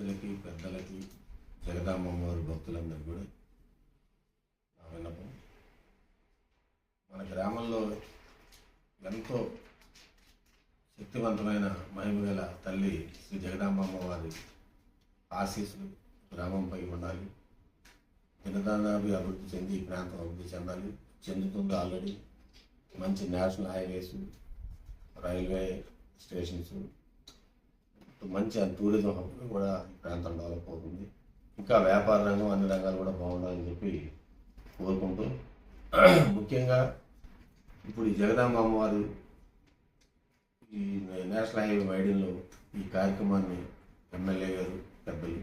వృద్ధులకి పెద్దలకి జగదాంబమ్మ వారి భక్తులందరికీ కూడా నా విన్నపం. మన గ్రామంలో ఎంతో శక్తివంతమైన మహిమగల తల్లి శ్రీ జగదాంబమ్మ వారి ఆశీస్సులు గ్రామంపై ఉండాలి. దినదానాభి అభివృద్ధి చెంది ఈ ప్రాంతం అభివృద్ధి చెందాలి. చెందుతుంది ఆల్రెడీ. మంచి నేషనల్ హైవేస్, రైల్వే స్టేషన్స్, మంచి టూరిజం హబ్ కూడా ఈ ప్రాంతం డెవలప్ అవుతుంది. ఇంకా వ్యాపార రంగం అన్ని రంగాలు కూడా బాగుండాలని చెప్పి కోరుకుంటూ, ముఖ్యంగా ఇప్పుడు ఈ జగదాంబ అమ్మవారు ఈ నేషనల్ హైవే వైడింగ్లో ఈ కార్యక్రమాన్ని ఎమ్మెల్యే గారు పెద్దలు,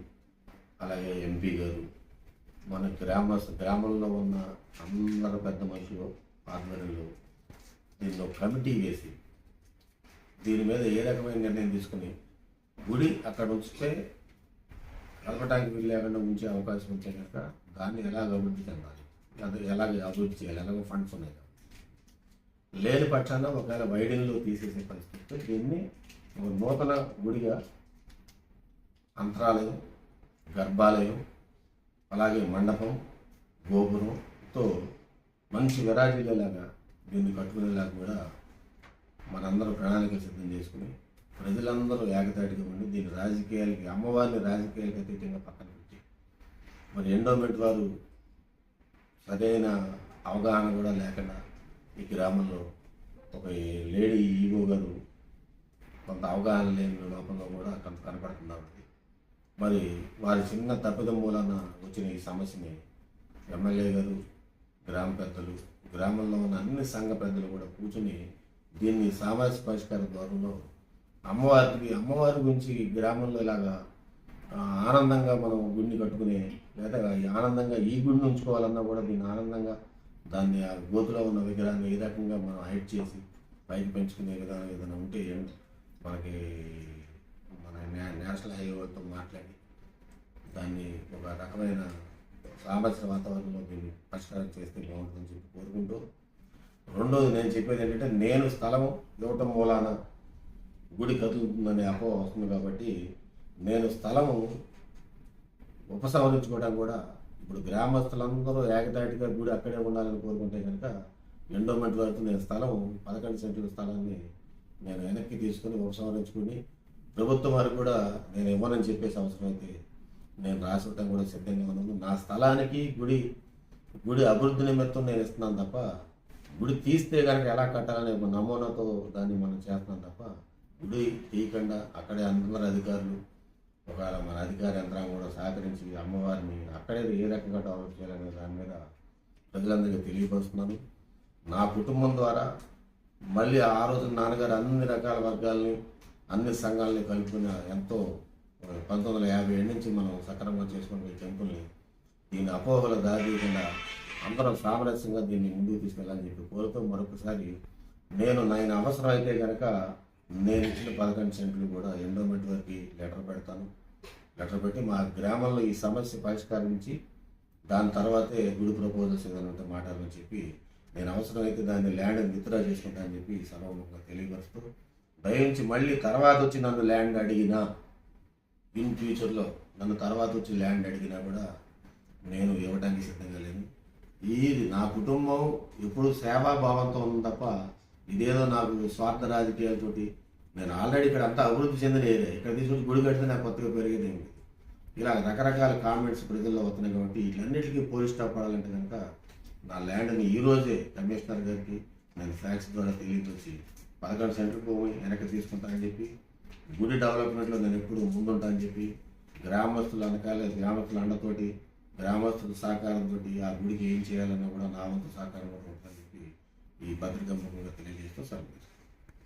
అలాగే ఎంపీ గారు, మన గ్రామంలో ఉన్న అందరు పెద్ద మనుషులు ఆధ్వర్యంలో దీన్ని ఒక కమిటీ వేసి దీని మీద ఏ రకమైన నిర్ణయం తీసుకుని గుడి అక్కడ ఉంచితే కలపటానికి వీలు లేకుండా ఉంచే అవకాశం ఉంటే కనుక దాన్ని ఎలాగ అభివృద్ధి చెందాలి, అది ఎలాగ అభివృద్ధి చేయాలి, ఎలాగో ఫండ్స్ ఉన్నాయి కదా. లేని పక్షాన ఒకవేళ వైడింగ్లో తీసేసే పరిస్థితి దీన్ని ఒక నూతన గుడిగా అంతరాలయం, గర్భాలయం, అలాగే మండపం, గోపురంతో మంచి విరాజీలేలాగా దీన్ని కట్టుకునేలాగా కూడా మనందరూ ప్రణాళిక సిద్ధం చేసుకుని ప్రజలందరూ ఏకతాటిగా ఉండి దీని రాజకీయాలకి, అమ్మవారిని రాజకీయాలకు అతీతంగా పక్కన పెట్టి, మరి ఎండోమెంట్ వారు సరైన అవగాహన కూడా లేకుండా ఈ గ్రామంలో ఒక లేడీ ఈగో గారు కొంత అవగాహన లేని లోపంలో కూడా కనపడుతున్నారు. మరి వారి చిన్న తప్పిదం మూలన వచ్చిన ఈ సమస్యని ఎమ్మెల్యే గారు, గ్రామ పెద్దలు, గ్రామంలో ఉన్న అన్ని సంఘ పెద్దలు కూడా కూర్చుని దీన్ని సామాజిక పరిష్కార ద్వారంలో అమ్మవారి గురించి గ్రామంలో ఇలాగా ఆనందంగా మనం గుడిని కట్టుకునే, లేదా ఆనందంగా ఈ గుడిని ఉంచుకోవాలన్నా కూడా దీన్ని ఆనందంగా దాన్ని ఆ గోతులో ఉన్న విగ్రహాన్ని ఏ రకంగా మనం హైట్ చేసి పైకి పెంచుకునే విధానం ఏదైనా ఉంటే మనకి మన నేషనల్ హైవేతో మాట్లాడి దాన్ని ఒక రకమైన సామాజిక వాతావరణంలో దీన్ని పరిష్కారం చేస్తే బాగుంటుందని చెప్పి కోరుకుంటూ, రెండోది నేను చెప్పేది ఏంటంటే, నేను స్థలం ఇవ్వటం మూలాన గుడి కదులుతుందనే అపోహ వస్తుంది కాబట్టి నేను స్థలము ఉపసంహరించుకోవడానికి కూడా ఇప్పుడు గ్రామస్తులందరూ ఏకదాటిగా గుడి అక్కడే ఉండాలని కోరుకుంటే కనుక ఎండోమెంట్ వరకు నేను స్థలం 11 సెంట్ల స్థలాన్ని నేను వెనక్కి తీసుకుని ఉపసంహరించుకుని ప్రభుత్వం వారికి కూడా నేను ఇవ్వనని చెప్పేసి అవసరం అయితే నేను రాసివ్వటం కూడా సిద్ధంగా ఉన్నాను. నా స్థలానికి గుడి అభివృద్ధి నిమిత్తం నేను ఇస్తున్నాను తప్ప, గుడి తీస్తే కనుక ఎలా కట్టాలనే నమూనాతో దాన్ని మనం చేస్తున్నాం తప్ప, గుడి తీయకుండా అక్కడే అందరు అధికారులు, ఒకవేళ మన అధికార యంత్రాంగం కూడా సహకరించి అమ్మవారిని అక్కడే ఏ రకంగా డెవలప్ చేయాలనే దాని మీద ప్రజలందరికీ తెలియపరుస్తున్నాను. నా కుటుంబం ద్వారా మళ్ళీ ఆ రోజు నాన్నగారు అన్ని రకాల వర్గాలని, అన్ని సంఘాలని కలుపుకున్న ఎంతో 1957 నుంచి మనం సక్రమంగా చేసుకున్న ఈ టెంపుల్ని దీని అపోహల దారికుండా అందరం సామరస్యంగా దీన్ని ముందుకు తీసుకెళ్ళాలని చెప్పి కోరుతూ, మరొకసారి నేను అవసరం అయితే కనుక నేను ఇచ్చిన 11 సెంట్లు కూడా ఎండోమెంట్ వరకు లెటర్ పెట్టి మా గ్రామంలో ఈ సమస్య పరిష్కరించి దాని తర్వాతే గుడి ప్రపోజల్స్ ఏదైనా ఉంటే మాట్లాడమని చెప్పి, నేను అవసరమైతే దాన్ని ల్యాండ్ విత్డ్రా చేసుకుంటానని చెప్పి సభముఖంగా తెలియపరుస్తూ, దయించి మళ్ళీ తర్వాత వచ్చి నన్ను ల్యాండ్ అడిగినా, ఇన్ ఫ్యూచర్లో నన్ను తర్వాత వచ్చి ల్యాండ్ అడిగినా కూడా నేను ఇవ్వడానికి సిద్ధంగా లేను. ఇది నా కుటుంబం ఎప్పుడు సేవాభావంతో ఉంది తప్ప ఇదేదో నాకు స్వార్థ రాజకీయాలతోటి, నేను ఆల్రెడీ ఇక్కడ అంతా అభివృద్ధి చెందిన ఏరియా, ఇక్కడ తీసుకొచ్చి గుడి కడితే నాకు కొత్తగా పెరిగేది ఏమిటి, ఇలా రకరకాల కామెంట్స్ ప్రజల్లో వస్తున్నాయి. కాబట్టి వీటన్నిటికీ పోలీస్ స్టాప్ పడాలంటే కనుక నా ల్యాండ్ని ఈరోజే కమిషనర్ గారికి నేను ఫ్యాక్స్ ద్వారా తెలియపరిచి 11 సెంట్ల భూమి వెనక్కి తీసుకుంటానని చెప్పి, గుడి డెవలప్మెంట్లో నేను ఎప్పుడు ముందుంటానని చెప్పి, గ్రామస్తుల అండతోటి, గ్రామస్తుల సహకారంతో ఆ గుడికి ఏం చేయాలన్నా కూడా నా వంతు సహకారం కూడా ఉంటుందని చెప్పి ఈ పత్రికా ముఖంగా తెలియజేస్తూ సర్వీస్.